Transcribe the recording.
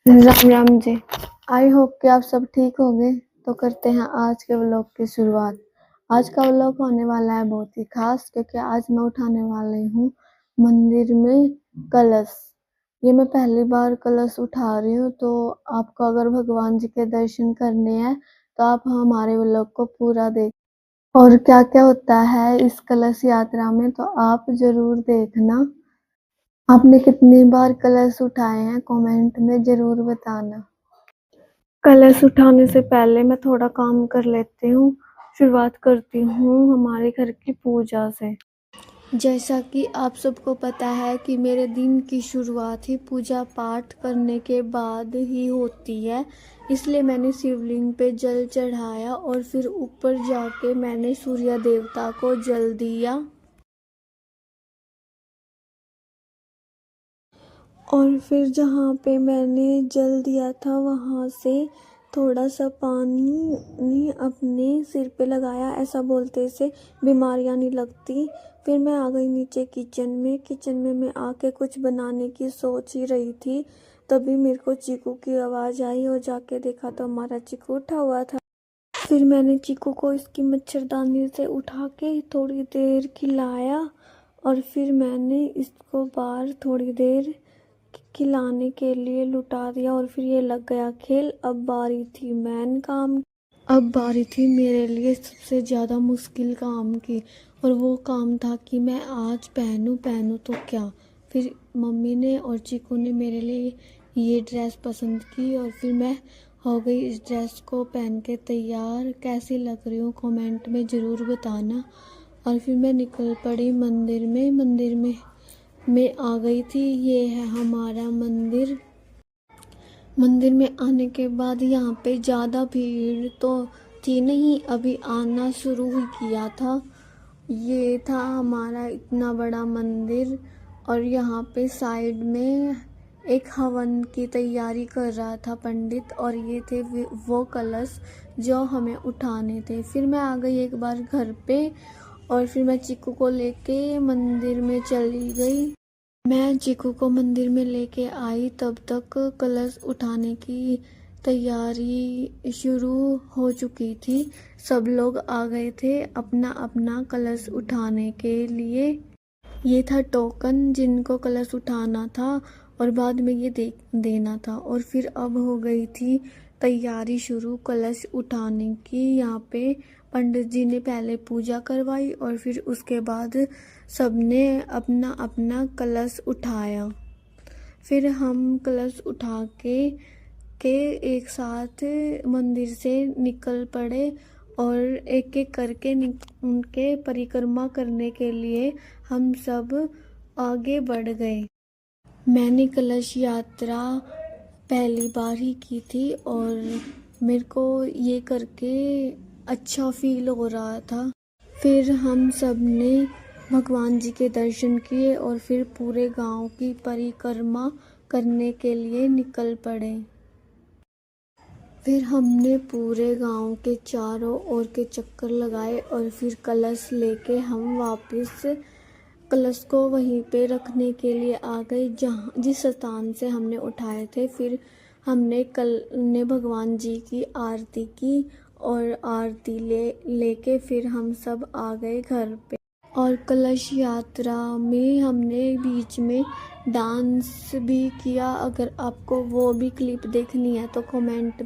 Ram Ram ji. I hope कि आप सब ठीक होंगे। तो करते हैं आज के व्लॉग की शुरुआत। आज का व्लॉग होने वाला है बहुत ही खास, क्योंकि आज मैं उठाने वाली हूँ मंदिर में कलश। ये मैं पहली बार कलश उठा रही हूँ, तो आपको अगर भगवान जी के दर्शन करने हैं तो आप हमारे व्लॉग को पूरा देख, और क्या क्या होता है इस कलश यात्रा में तो आप जरूर देखना। आपने कितनी बार कलश उठाए हैं कमेंट में जरूर बताना। कलश उठाने से पहले मैं थोड़ा काम कर लेती हूँ। शुरुआत करती हूँ हमारे घर की पूजा से। जैसा कि आप सबको पता है कि मेरे दिन की शुरुआत ही पूजा पाठ करने के बाद ही होती है, इसलिए मैंने शिवलिंग पे जल चढ़ाया और फिर ऊपर जाके मैंने सूर्य देवता को जल दिया। और फिर जहाँ पे मैंने जल दिया था वहाँ से थोड़ा सा पानी अपने सिर पे लगाया। ऐसा बोलते से बीमारियाँ नहीं लगती। फिर मैं आ गई नीचे किचन में मैं आके कुछ बनाने की सोच ही रही थी, तभी मेरे को चीकू की आवाज़ आई और जाके देखा तो हमारा चीकू उठा हुआ था। फिर मैंने चीकू को इसकी मच्छरदानी से उठा के थोड़ी देर खिलाया और फिर मैंने इसको बाहर थोड़ी देर खिलाने के लिए लुटा दिया और फिर ये लग गया खेल। अब बारी थी मेरे लिए सबसे ज़्यादा मुश्किल काम की, और वो काम था कि मैं आज पहनूं तो क्या। फिर मम्मी ने और चीकू ने मेरे लिए ये ड्रेस पसंद की और फिर मैं हो गई इस ड्रेस को पहन के तैयार। कैसी लग रही हूँ कमेंट में ज़रूर बताना। और फिर मैं निकल पड़ी मंदिर में मैं आ गई थी। ये है हमारा मंदिर में आने के बाद यहाँ पे ज़्यादा भीड़ तो थी नहीं, अभी आना शुरू ही किया था। ये था हमारा इतना बड़ा मंदिर, और यहाँ पे साइड में एक हवन की तैयारी कर रहा था पंडित, और ये थे वो कलश जो हमें उठाने थे। फिर मैं आ गई एक बार घर पे, और फिर मैं चीकू को लेके मंदिर में चली गई। मैं चीकू को मंदिर में लेके आई तब तक कलश उठाने की तैयारी शुरू हो चुकी थी। सब लोग आ गए थे अपना अपना कलश उठाने के लिए। ये था टोकन जिनको कलश उठाना था और बाद में ये देना था। और फिर अब हो गई थी तैयारी शुरू कलश उठाने की। यहाँ पे पंडित जी ने पहले पूजा करवाई और फिर उसके बाद सबने अपना अपना कलश उठाया। फिर हम कलश उठा के एक साथ मंदिर से निकल पड़े और एक एक करके उनके परिक्रमा करने के लिए हम सब आगे बढ़ गए। मैंने कलश यात्रा पहली बार ही की थी और मेरे को ये करके अच्छा फील हो रहा था। फिर हम सब ने भगवान जी के दर्शन किए और फिर पूरे गांव की परिक्रमा करने के लिए निकल पड़े। फिर हमने पूरे गांव के चारों ओर के चक्कर लगाए और फिर कलश लेके हम वापस कलश को वहीं पे रखने के लिए आ गए जिस स्थान से हमने उठाए थे। फिर हमने भगवान जी की आरती की और आरती लेके फिर हम सब आ गए घर पे। और कलश यात्रा में हमने बीच में डांस भी किया। अगर आपको वो भी क्लिप देखनी है तो कमेंट